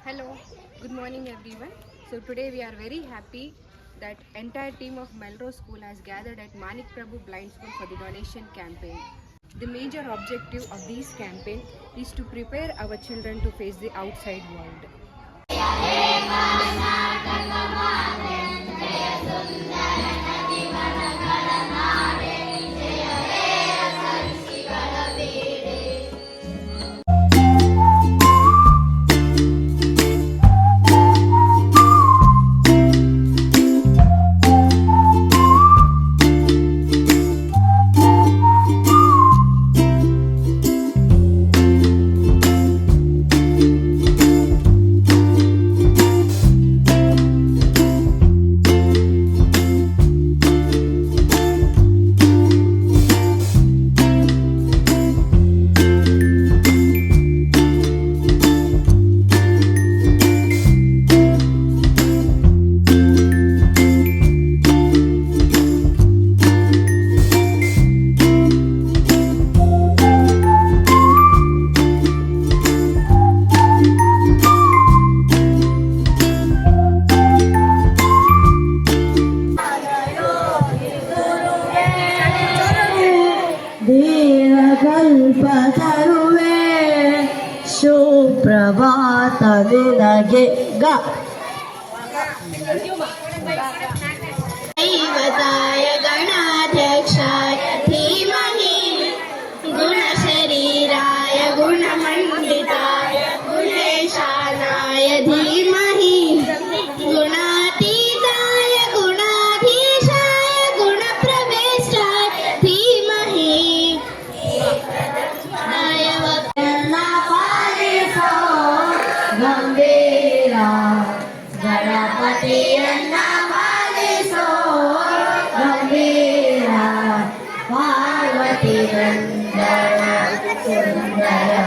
Hello, good morning everyone. So today we are very happy that entire team of Melrose School has gathered at Manik Prabhu Blind School for the donation campaign. The major objective of this campaign is to prepare our children to face the outside world. ಕಲ್ಪತರುವೆ ಸುಪ್ರಭಾತದು ನಗೆ ದೈವತಾಯ ಗಣಾಧ್ಯಕ್ಷಾಯ ಧೀಮಹಿ ಗುಣಶರೀರಾಯ ಗುಣಮಂಡಿತಾಯ ಗುಣೇಶಾನಾಯ ಧೀಮಹಿ ಗುಣಾತೀತಾಯ ಗುಣಾಧೀಶಾಯ ಗುಣಪ್ರವೇಶಾಯ ಧೀಮಹಿ ಗಂಭೀರ ಗಣಪತಿಯನ್ನ ಪಾಲಿಸೋ ಗಂಭೀರ ಪಾರ್ವತಿ ಗಂಧರ ಸುಂದರ